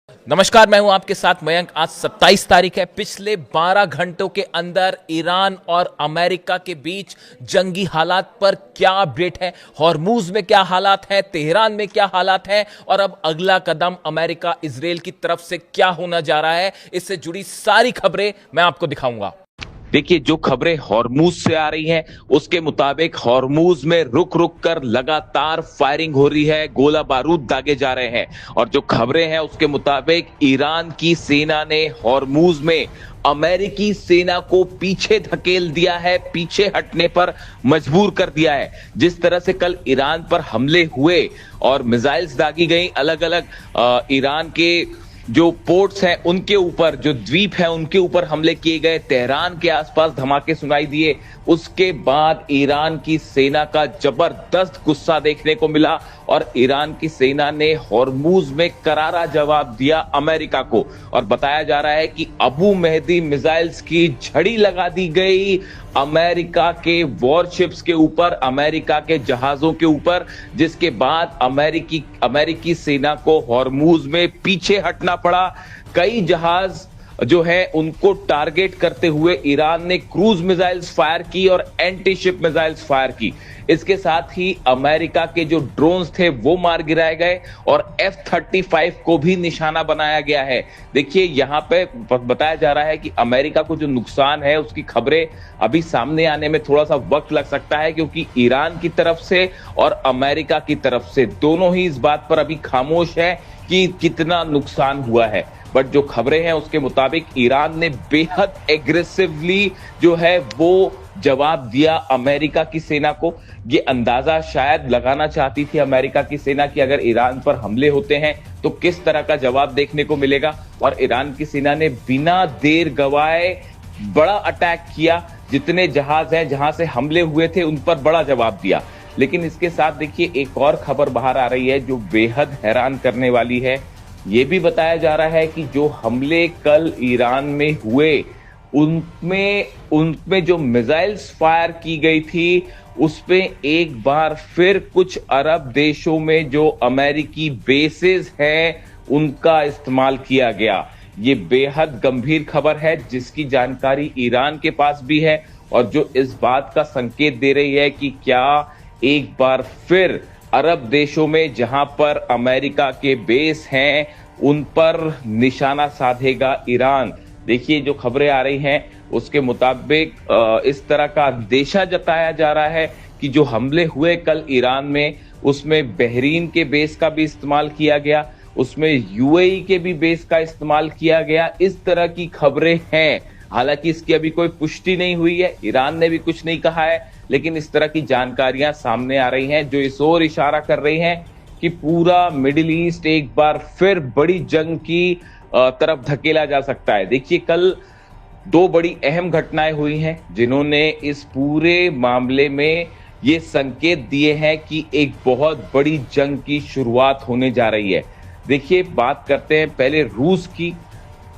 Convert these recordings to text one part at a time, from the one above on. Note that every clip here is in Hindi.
नमस्कार, मैं हूं आपके साथ मयंक। आज 27 तारीख है। पिछले 12 घंटों के अंदर ईरान और अमेरिका के बीच जंगी हालात पर क्या अपडेट है, हॉर्मूज में क्या हालात हैं, तेहरान में क्या हालात हैं और अब अगला कदम अमेरिका इजराइल की तरफ से क्या होने जा रहा है, इससे जुड़ी सारी खबरें मैं आपको दिखाऊंगा। देखिए, जो खबरें हॉर्मूज से आ रही हैं उसके मुताबिक हॉर्मूज में रुक रुक कर लगातार फायरिंग हो रही है, गोला बारूद दागे जा रहे हैं। और जो खबरें हैं उसके मुताबिक ईरान की सेना ने हॉर्मूज में अमेरिकी सेना को पीछे धकेल दिया है, पीछे हटने पर मजबूर कर दिया है। जिस तरह से कल ईरान पर हमले हुए और मिसाइल्स दागी गई अलग अलग ईरान के जो पोर्ट्स हैं उनके ऊपर, जो द्वीप है उनके ऊपर हमले किए गए, तेहरान के आसपास धमाके सुनाई दिए, उसके बाद ईरान की सेना का जबरदस्त गुस्सा देखने को मिला और ईरान की सेना ने हॉर्मूज में करारा जवाब दिया अमेरिका को। और बताया जा रहा है कि अबू मेहदी मिसाइल्स की झड़ी लगा दी गई अमेरिका के वॉरशिप्स के ऊपर, अमेरिका के जहाजों के ऊपर, जिसके बाद अमेरिकी सेना को हॉर्मूज में पीछे हटना पड़ा। कई जहाज जो है उनको टारगेट करते हुए ईरान ने क्रूज मिसाइल्स फायर की और एंटी शिप मिसाइल्स फायर की। इसके साथ ही अमेरिका के जो ड्रोन्स थे वो मार गिराए गए और F-35 को भी निशाना बनाया गया है। देखिए, यहां पे बताया जा रहा है कि अमेरिका को जो नुकसान है उसकी खबरें अभी सामने आने में थोड़ा सा वक्त लग सकता है, क्योंकि ईरान की तरफ से और अमेरिका की तरफ से दोनों ही इस बात पर अभी खामोश है कि कितना नुकसान हुआ है। बट जो खबरें हैं उसके मुताबिक ईरान ने बेहद एग्रेसिवली जो है वो जवाब दिया अमेरिका की सेना को। ये अंदाजा शायद लगाना चाहती थी अमेरिका की सेना कि अगर ईरान पर हमले होते हैं तो किस तरह का जवाब देखने को मिलेगा, और ईरान की सेना ने बिना देर गवाए बड़ा अटैक किया। जितने जहाज हैं जहां से हमले हुए थे उन पर बड़ा जवाब दिया। लेकिन इसके साथ देखिए, एक और खबर बाहर आ रही है जो बेहद हैरान करने वाली है। ये भी बताया जा रहा है कि जो हमले कल ईरान में हुए उनमें जो मिसाइल्स फायर की गई थी उसपे एक बार फिर कुछ अरब देशों में जो अमेरिकी बेसेस हैं उनका इस्तेमाल किया गया। ये बेहद गंभीर खबर है जिसकी जानकारी ईरान के पास भी है और जो इस बात का संकेत दे रही है कि क्या एक बार फिर अरब देशों में जहां पर अमेरिका के बेस हैं उन पर निशाना साधेगा ईरान। देखिए, जो खबरें आ रही हैं उसके मुताबिक इस तरह का अंदेशा जताया जा रहा है कि जो हमले हुए कल ईरान में उसमें बहरीन के बेस का भी इस्तेमाल किया गया, उसमें यूएई के भी बेस का इस्तेमाल किया गया। इस तरह की खबरें हैं। हालांकि इसकी अभी कोई पुष्टि नहीं हुई है, ईरान ने भी कुछ नहीं कहा है, लेकिन इस तरह की जानकारियां सामने आ रही हैं जो इस ओर इशारा कर रही हैं कि पूरा मिडिल ईस्ट एक बार फिर बड़ी जंग की तरफ धकेला जा सकता है। देखिए, कल दो बड़ी अहम घटनाएं हुई हैं जिन्होंने इस पूरे मामले में ये संकेत दिए हैं कि एक बहुत बड़ी जंग की शुरुआत होने जा रही है। देखिए, बात करते हैं पहले रूस की।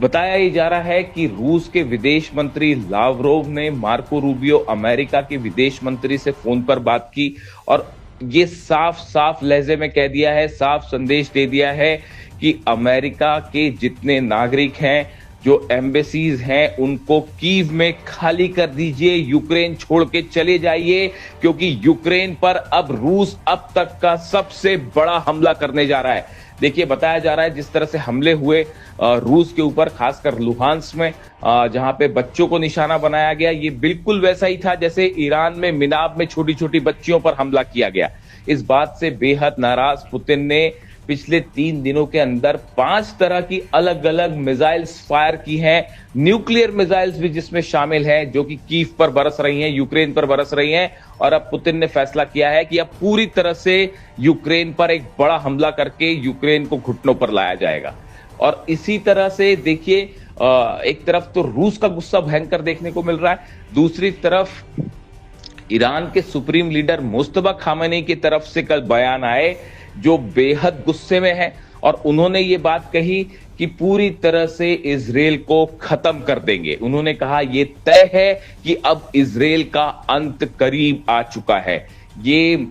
बताया ही जा रहा है कि रूस के विदेश मंत्री लावरोव ने मार्को रूबियो अमेरिका के विदेश मंत्री से फोन पर बात की और ये साफ साफ लहजे में कह दिया है, साफ संदेश दे दिया है कि अमेरिका के जितने नागरिक हैं, जो एम्बेसीज हैं, उनको कीव में खाली कर दीजिए, यूक्रेन छोड़ के चले जाइए, क्योंकि यूक्रेन पर अब रूस अब तक का सबसे बड़ा हमला करने जा रहा है। देखिए, बताया जा रहा है जिस तरह से हमले हुए रूस के ऊपर, खासकर लुहांस्क में जहां पे बच्चों को निशाना बनाया गया, ये बिल्कुल वैसा ही था जैसे ईरान में मिनाब में छोटी छोटी बच्चियों पर हमला किया गया। इस बात से बेहद नाराज पुतिन ने पिछले 3 दिनों के अंदर 5 तरह की अलग अलग मिसाइल्स फायर की हैं, न्यूक्लियर मिसाइल्स भी जिसमें शामिल हैं, जो कि कीव पर बरस रही हैं, यूक्रेन पर बरस रही हैं। और अब पुतिन ने फैसला किया है कि अब पूरी तरह से यूक्रेन पर एक बड़ा हमला करके यूक्रेन को घुटनों पर लाया जाएगा। और इसी तरह से देखिए, एक तरफ तो रूस का गुस्सा भयंकर देखने को मिल रहा है, दूसरी तरफ ईरान के सुप्रीम लीडर मुस्तफा खामेनी की तरफ से कल बयान आए जो बेहद गुस्से में है और उन्होंने ये बात कही कि पूरी तरह से इजराइल को खत्म कर देंगे। उन्होंने कहा यह तय है कि अब इजराइल का अंत करीब आ चुका है। ये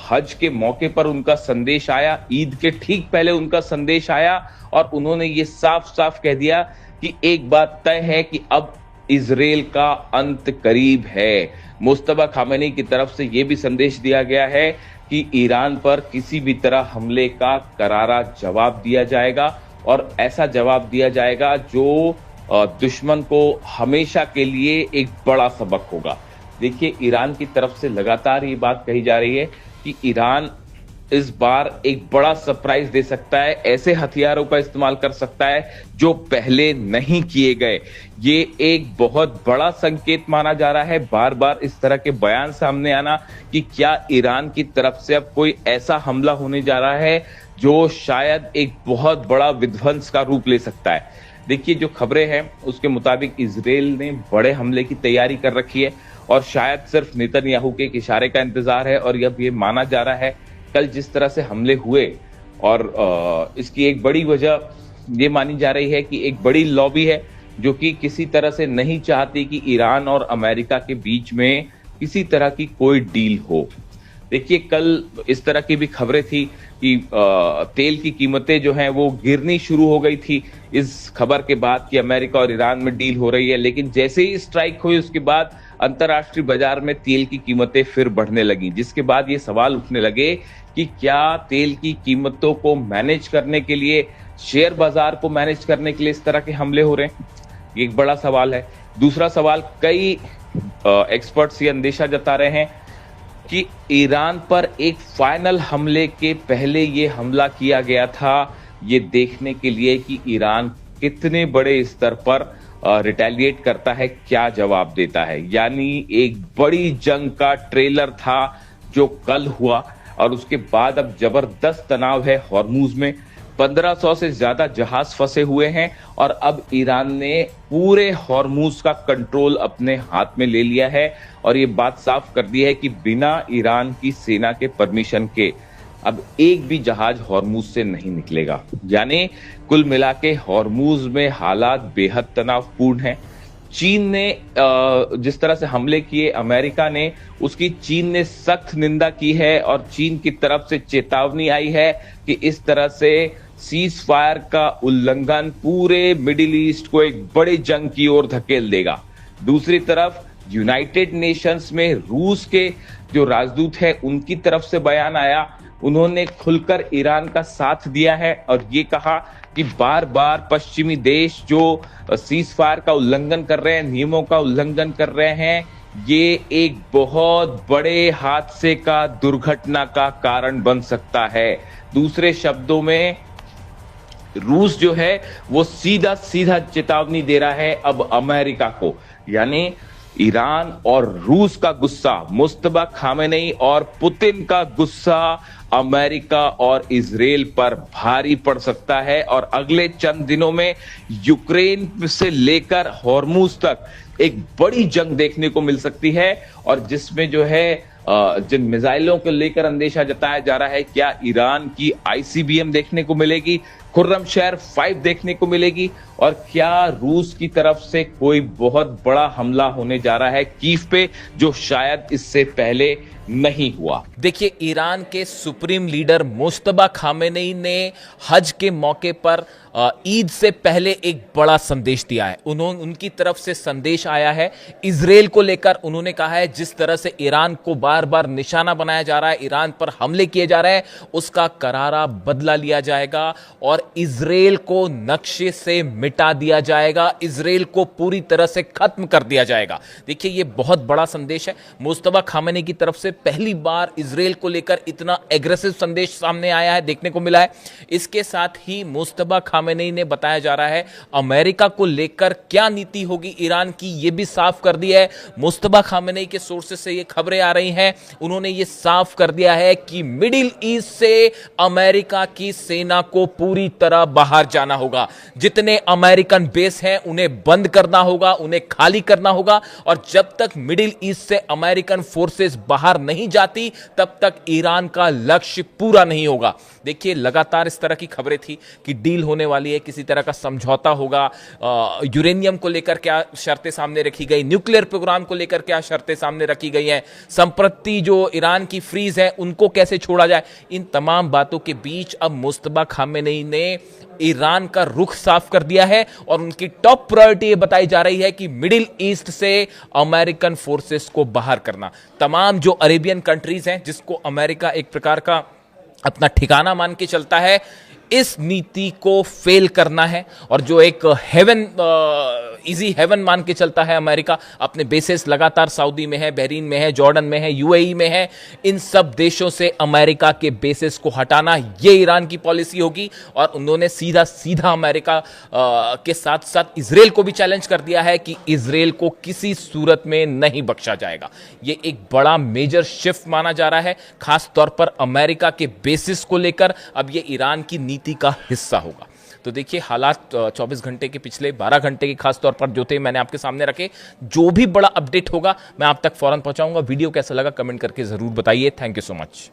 हज के मौके पर उनका संदेश आया, ईद के ठीक पहले उनका संदेश आया और उन्होंने ये साफ साफ कह दिया कि एक बात तय है कि अब इजराइल का अंत करीब है। मुस्तफा खामेनी की तरफ से यह भी संदेश दिया गया है कि ईरान पर किसी भी तरह हमले का करारा जवाब दिया जाएगा और ऐसा जवाब दिया जाएगा जो दुश्मन को हमेशा के लिए एक बड़ा सबक होगा। देखिए, ईरान की तरफ से लगातार ये बात कही जा रही है कि ईरान इस बार एक बड़ा सरप्राइज दे सकता है, ऐसे हथियारों का इस्तेमाल कर सकता है जो पहले नहीं किए गए। ये एक बहुत बड़ा संकेत माना जा रहा है, बार बार इस तरह के बयान सामने आना कि क्या ईरान की तरफ से अब कोई ऐसा हमला होने जा रहा है जो शायद एक बहुत बड़ा विध्वंस का रूप ले सकता है। देखिए, जो खबरें हैं उसके मुताबिक इजराइल ने बड़े हमले की तैयारी कर रखी है और शायद सिर्फ नेतन्याहू के एक इशारे का इंतजार है। और अब ये माना जा रहा है कल जिस तरह से हमले हुए और इसकी एक बड़ी वजह ये मानी जा रही है कि एक बड़ी लॉबी है जो कि किसी तरह से नहीं चाहती कि ईरान और अमेरिका के बीच में किसी तरह की कोई डील हो। देखिए, कल इस तरह की भी खबरें थी कि तेल की कीमतें जो हैं वो गिरनी शुरू हो गई थी इस खबर के बाद कि अमेरिका और ईरान में डील हो रही है। लेकिन जैसे ही स्ट्राइक हुई उसके बाद अंतर्राष्ट्रीय बाजार में तेल की कीमतें फिर बढ़ने लगी, जिसके बाद ये सवाल उठने लगे कि क्या तेल की कीमतों को मैनेज करने के लिए, शेयर बाजार को मैनेज करने के लिए इस तरह के हमले हो रहे हैं। ये एक बड़ा सवाल है। दूसरा सवाल, कई एक्सपर्ट्स ये अंदेशा जता रहे हैं कि ईरान पर एक फाइनल हमले के पहले ये हमला किया गया था, ये देखने के लिए कि ईरान कितने बड़े स्तर पर रिटेलिएट करता है, क्या जवाब देता है। यानी एक बड़ी जंग का ट्रेलर था जो कल हुआ और उसके बाद अब जबरदस्त तनाव है हॉर्मुज में। 1500 से ज्यादा जहाज फंसे हुए हैं और अब ईरान ने पूरे हॉर्मुज का कंट्रोल अपने हाथ में ले लिया है और ये बात साफ कर दी है कि बिना ईरान की सेना के परमिशन के अब एक भी जहाज हॉर्मुज से नहीं निकलेगा। यानी कुल मिला के हॉर्मुज में हालात बेहद तनावपूर्ण हैं। चीन ने जिस तरह से हमले किए अमेरिका ने, उसकी चीन ने सख्त निंदा की है और चीन की तरफ से चेतावनी आई है कि इस तरह से सीज फायर का उल्लंघन पूरे मिडिल ईस्ट को एक बड़ी जंग की ओर धकेल देगा। दूसरी तरफ यूनाइटेड नेशंस में रूस के जो राजदूत है उनकी तरफ से बयान आया, उन्होंने खुलकर ईरान का साथ दिया है और ये कहा कि बार बार पश्चिमी देश जो सीज फायर का उल्लंघन कर रहे हैं, नियमों का उल्लंघन कर रहे हैं, ये एक बहुत बड़े हादसे का, दुर्घटना का कारण बन सकता है। दूसरे शब्दों में रूस जो है वो सीधा सीधा चेतावनी दे रहा है अब अमेरिका को। यानी ईरान और रूस का गुस्सा, मुस्तफा खामेनेई और पुतिन का गुस्सा अमेरिका और इजराइल पर भारी पड़ सकता है और अगले चंद दिनों में यूक्रेन से लेकर हॉर्मुज तक एक बड़ी जंग देखने को मिल सकती है। और जिसमें जो है जिन मिसाइलों को लेकर अंदेशा जताया जा रहा है, क्या ईरान की आईसीबीएम देखने को मिलेगी, खुर्रमशहर 5 देखने को मिलेगी और क्या रूस की तरफ से कोई बहुत बड़ा हमला होने जा रहा है कीव पे, जो शायद इससे पहले नहीं हुआ। देखिए, ईरान के सुप्रीम लीडर मुस्तफा खामेनेई ने हज के मौके पर ईद से पहले एक बड़ा संदेश दिया है। उनकी तरफ से संदेश आया है इजराइल को लेकर। उन्होंने कहा है जिस तरह से ईरान को बार बार निशाना बनाया जा रहा है, ईरान पर हमले किए जा रहे हैं, उसका करारा बदला लिया जाएगा और इजराइल को नक्शे से मिटा दिया जाएगा, इजराइल को पूरी तरह से खत्म कर दिया जाएगा। देखिए, ये बहुत बड़ा संदेश है। मुस्तफा खामेनेई की तरफ से पहली बार इजराइल को लेकर इतना एग्रेसिव संदेश सामने आया है, देखने को मिला है। इसके साथ ही मुस्तफा खामेनेई ने बताया जा रहा है अमेरिका को लेकर क्या नीति होगी ईरान की, यह भी साफ कर दिया है। मुस्तफा खामेनेई के सोर्सेस से ये खबरें आ रही हैं, उन्होंने ये साफ कर दिया है कि मिडिल ईस्ट से अमेरिका की सेना को पूरी तरह बाहर जाना होगा। जितने अमेरिकन बेस हैं उन्हें बंद करना होगा, उन्हें खाली करना होगा और जब तक मिडिल ईस्ट से अमेरिकन फोर्सेस बाहर नहीं जाती तब तक ईरान का लक्ष्य पूरा नहीं होगा। देखिए, लगातार इस तरह की खबरें थी कि डील होने वाली है, किसी तरह का समझौता होगा, यूरेनियम को लेकर क्या शर्तें सामने रखी गई, न्यूक्लियर प्रोग्राम को लेकर क्या शर्तें सामने रखी गई हैं, संप्रति जो ईरान की फ्रीज है उनको कैसे छोड़ा जाए। इन तमाम बातों के बीच अब मुस्तफा खामेनेई ने ईरान का रुख साफ कर दिया है और उनकी टॉप प्रायोरिटी बताई जा रही है कि मिडिल ईस्ट से अमेरिकन फोर्सेस को बाहर करना। तमाम जो अरेबियन कंट्रीज हैं जिसको अमेरिका एक प्रकार का अपना ठिकाना मान के चलता है, इस नीति को फेल करना है। और जो एक हेवन, इजी हेवन मान के चलता है अमेरिका, अपने बेसेस लगातार सऊदी में है, बहरीन में है, जॉर्डन में है, यूएई में है, इन सब देशों से अमेरिका के बेसेस को हटाना, ये ईरान की पॉलिसी होगी। और उन्होंने सीधा सीधा अमेरिका के साथ साथ इजराइल को भी चैलेंज कर दिया है कि इजराइल को किसी सूरत में नहीं बख्शा जाएगा। ये एक बड़ा मेजर शिफ्ट माना जा रहा है, खास तौर पर अमेरिका के बेसिस को लेकर। अब ये ईरान की नीति का हिस्सा होगा। तो देखिए, हालात 24 घंटे के, पिछले 12 घंटे के खास तौर पर जो थे मैंने आपके सामने रखे। जो भी बड़ा अपडेट होगा मैं आप तक फौरन पहुंचाऊंगा। वीडियो कैसा लगा कमेंट करके जरूर बताइए। Thank you so much.